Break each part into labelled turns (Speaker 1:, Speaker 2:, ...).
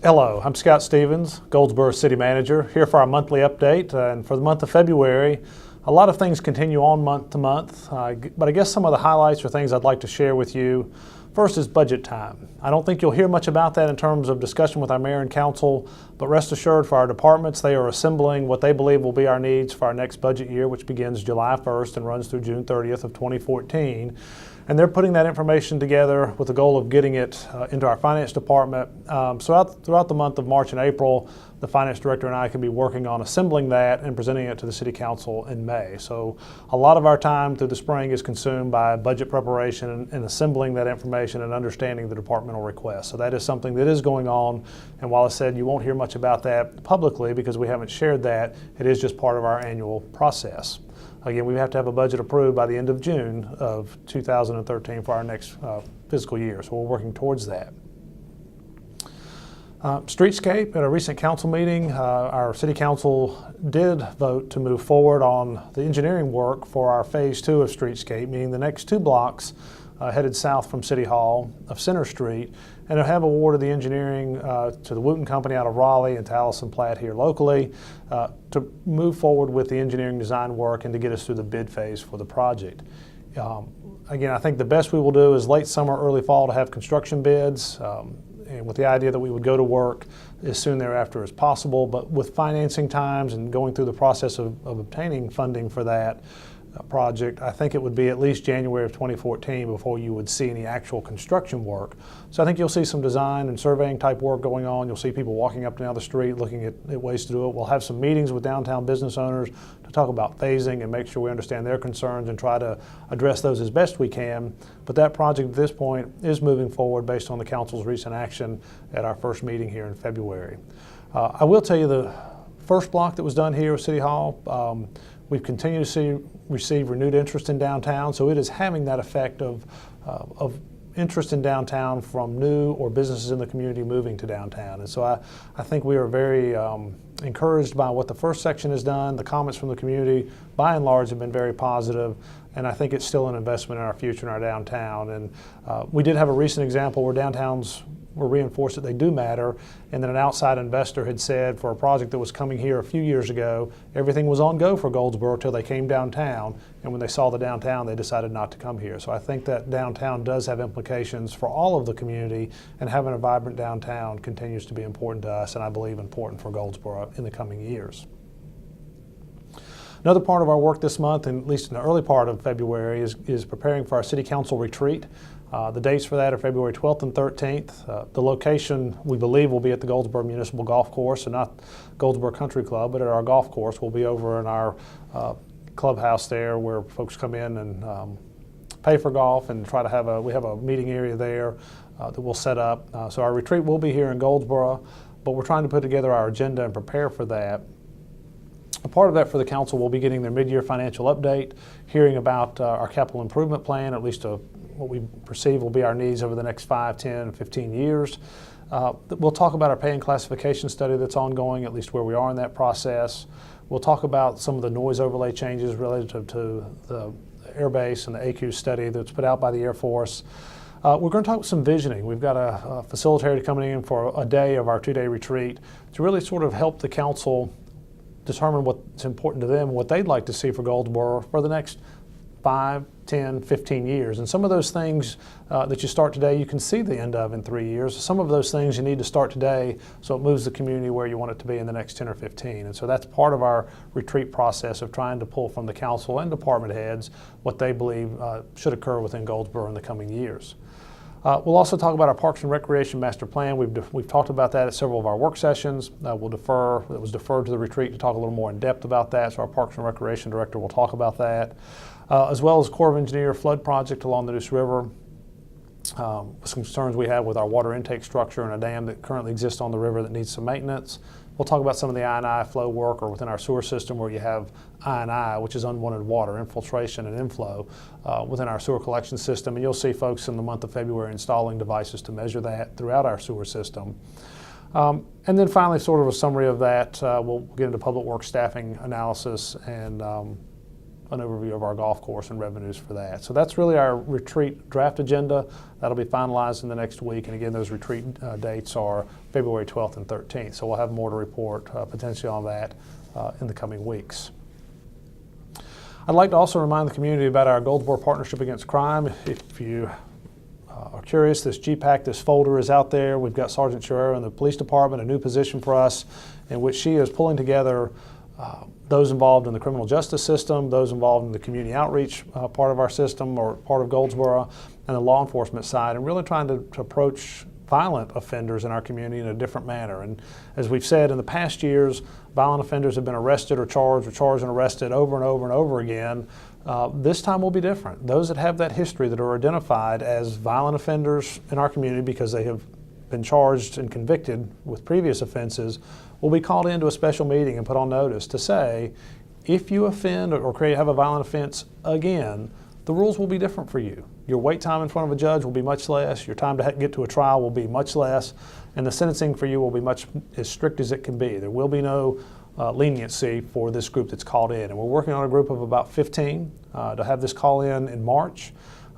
Speaker 1: Hello, I'm Scott Stevens, Goldsboro City Manager, here for our monthly update. And for the month of February, a lot of things continue on month to month, but I guess some of the highlights or things I'd like to share with you. First is budget time. I don't think you'll hear much about that in terms of discussion with our mayor and council, but rest assured for our departments, they are assembling what they believe will be our needs for our next budget year, which begins July 1st and runs through June 30th of 2014. And they're putting that information together with the goal of getting it into our finance department. So throughout the month of March and April, the finance director and I can be working on assembling that and presenting it to the city council in May. So a lot of our time through the spring is consumed by budget preparation and assembling that information and understanding the departmental requests. So that is something that is going on. And while I said you won't hear much about that publicly because we haven't shared that, it is just part of our annual process. Again, we have to have a budget approved by the end of June of 2013 for our next fiscal year, so we're working towards that. Streetscape, at a recent council meeting, our city council did vote to move forward on the engineering work for our phase 2 of Streetscape, meaning the next 2 blocks headed south from City Hall of Center Street, and have awarded the engineering to the Wooten Company out of Raleigh and to Allison Platt here locally to move forward with the engineering design work and to get us through the bid phase for the project. Again, I think the best we will do is late summer, early fall to have construction bids, and with the idea that we would go to work as soon thereafter as possible, but with financing times and going through the process of obtaining funding for that project, I think it would be at least January of 2014 before you would see any actual construction work. So I think you'll see some design and surveying type work going on. You'll see people walking up and down the street looking at ways to do it. We'll have some meetings with downtown business owners to talk about phasing and make sure we understand their concerns and try to address those as best we can. But that project at this point is moving forward based on the council's recent action at our first meeting here in February. I will tell you the first block that was done here at City Hall, we've continued to receive renewed interest in downtown, so it is having that effect of interest in downtown from new or businesses in the community moving to downtown. And so I think we are very encouraged by what the first section has done. The comments from the community, by and large, have been very positive, and I think it's still an investment in our future in our downtown. And we did have a recent example where downtowns were reinforced that they do matter, and then an outside investor had said for a project that was coming here a few years ago, everything was on go for Goldsboro until they came downtown, and when they saw the downtown, they decided not to come here. So I think that downtown does have implications for all of the community, and having a vibrant downtown continues to be important to us, and I believe important for Goldsboro in the coming years. Another part of our work this month, and at least in the early part of February, is preparing for our City Council retreat. The dates for that are February 12th and 13th. The location, we believe, will be at the Goldsboro Municipal Golf Course, and not Goldsboro Country Club, but at our golf course. We'll be over in our clubhouse there where folks come in and pay for golf and try to we have a meeting area there that we'll set up. So our retreat will be here in Goldsboro, but we're trying to put together our agenda and prepare for that. A part of that for the council will be getting their mid-year financial update, hearing about our capital improvement plan, at least what we perceive will be our needs over the next 5, 10, 15 years. We'll talk about our pay and classification study that's ongoing, at least where we are in that process. We'll talk about some of the noise overlay changes related to the Air Base and the AQ study that's put out by the Air Force. We're going to talk some visioning. We've got a facilitator coming in for a day of our 2-day retreat to really sort of help the council determine what's important to them, what they'd like to see for Goldsboro for the next 5, 10, 15 years. And some of those things that you start today, you can see the end of in 3 years. Some of those things you need to start today so it moves the community where you want it to be in the next 10 or 15. And so that's part of our retreat process of trying to pull from the council and department heads what they believe should occur within Goldsboro in the coming years. We'll also talk about our Parks and Recreation Master Plan. We've talked about that at several of our work sessions. It was deferred to the retreat to talk a little more in depth about that, so our Parks and Recreation Director will talk about that, as well as Corps of Engineer flood project along the Neuse River. Some concerns we have with our water intake structure and a dam that currently exists on the river that needs some maintenance. We'll talk about some of the I&I flow work or within our sewer system where you have I&I, which is unwanted water, infiltration and inflow within our sewer collection system. And you'll see folks in the month of February installing devices to measure that throughout our sewer system. And then finally, sort of a summary of that, we'll get into public works staffing analysis and an overview of our golf course and revenues for that. So that's really our retreat draft agenda. That'll be finalized in the next week. And again, those retreat dates are February 12th and 13th. So we'll have more to report potentially on that in the coming weeks. I'd like to also remind the community about our Goldsboro Partnership Against Crime. If you are curious, this GPAC, this folder is out there. We've got Sergeant Chirera in the police department, a new position for us, in which she is pulling together those involved in the criminal justice system, those involved in the community outreach part of our system or part of Goldsboro, and the law enforcement side, and really trying to approach violent offenders in our community in a different manner. And as we've said in the past years, violent offenders have been arrested or charged and arrested over and over and over again. This time will be different. Those that have that history, that are identified as violent offenders in our community because they have been charged and convicted with previous offenses, will be called into a special meeting and put on notice to say, if you offend or have a violent offense again, the rules will be different for you. Your wait time in front of a judge will be much less, your time to get to a trial will be much less, and the sentencing for you will be much as strict as it can be. There will be no leniency for this group that's called in. And we're working on a group of about 15 to have this call in March,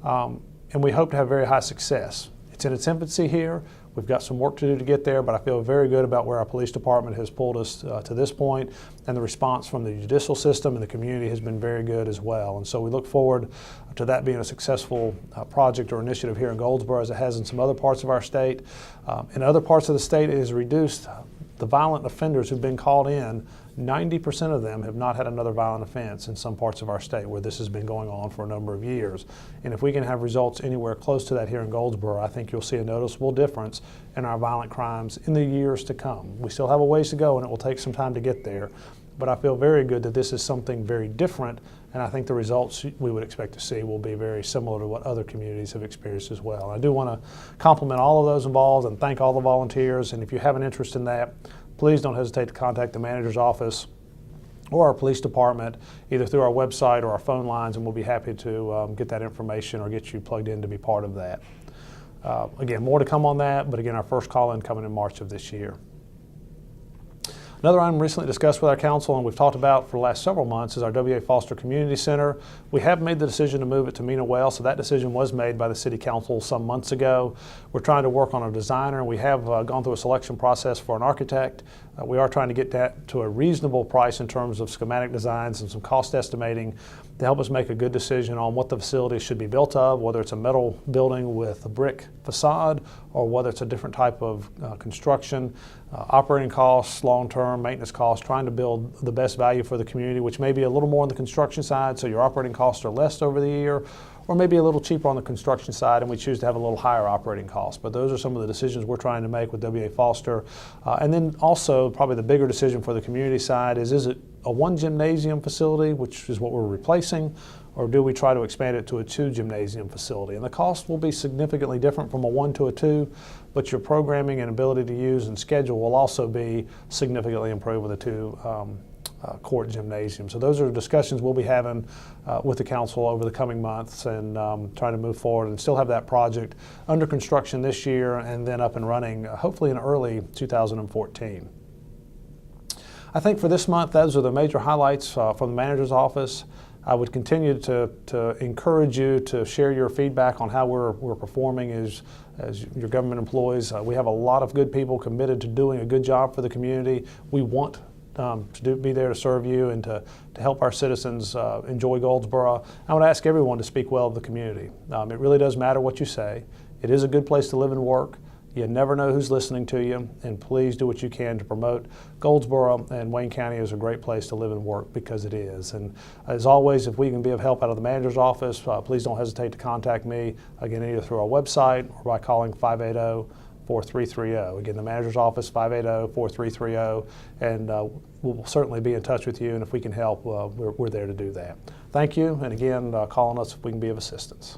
Speaker 1: and we hope to have very high success. It's in its infancy here. We've got some work to do to get there, but I feel very good about where our police department has pulled us to this point, and the response from the judicial system and the community has been very good as well. And so we look forward to that being a successful project or initiative here in Goldsboro, as it has in some other parts of our state. In other parts of the state, it has reduced the violent offenders who've been called in. 90% of them have not had another violent offense in some parts of our state where this has been going on for a number of years. And if we can have results anywhere close to that here in Goldsboro, I think you'll see a noticeable difference in our violent crimes in the years to come. We still have a ways to go, and it will take some time to get there. But I feel very good that this is something very different, and I think the results we would expect to see will be very similar to what other communities have experienced as well. And I do want to compliment all of those involved and thank all the volunteers. And if you have an interest in that, please don't hesitate to contact the manager's office or our police department, either through our website or our phone lines, and we'll be happy to get that information or get you plugged in to be part of that. Again, more to come on that, but again, our first call-in coming in March of this year. Another item recently discussed with our council and we've talked about for the last several months is our W.A. Foster Community Center. We have made the decision to move it to Mena Well, so that decision was made by the City Council some months ago. We're trying to work on a designer. We have gone through a selection process for an architect. We are trying to get that to a reasonable price in terms of schematic designs and some cost estimating to help us make a good decision on what the facility should be built of, whether it's a metal building with a brick facade or whether it's a different type of construction. Operating costs, long-term maintenance costs, trying to build the best value for the community, which may be a little more on the construction side, so your operating costs are less over the year, or maybe a little cheaper on the construction side and we choose to have a little higher operating costs. But those are some of the decisions we're trying to make with W.A. Foster. And then also probably the bigger decision for the community side is it a one gymnasium facility, which is what we're replacing, or do we try to expand it to a 2 gymnasium facility? And the cost will be significantly different from a 1 to a 2, but your programming and ability to use and schedule will also be significantly improved with a 2 court gymnasium. So those are discussions we'll be having with the council over the coming months and trying to move forward and still have that project under construction this year and then up and running hopefully in early 2014. I think for this month, those are the major highlights from the manager's office. I would continue to encourage you to share your feedback on how we're performing as your government employees. We have a lot of good people committed to doing a good job for the community. We want to be there to serve you and to help our citizens enjoy Goldsboro. I would ask everyone to speak well of the community. It really does matter what you say. It is a good place to live and work. You never know who's listening to you, and please do what you can to promote Goldsboro and Wayne County is a great place to live and work because it is. And as always, if we can be of help out of the manager's office, please don't hesitate to contact me, again, either through our website or by calling 580-4330. Again, the manager's office, 580-4330, and we'll certainly be in touch with you, and if we can help, we're there to do that. Thank you, and again, call on us if we can be of assistance.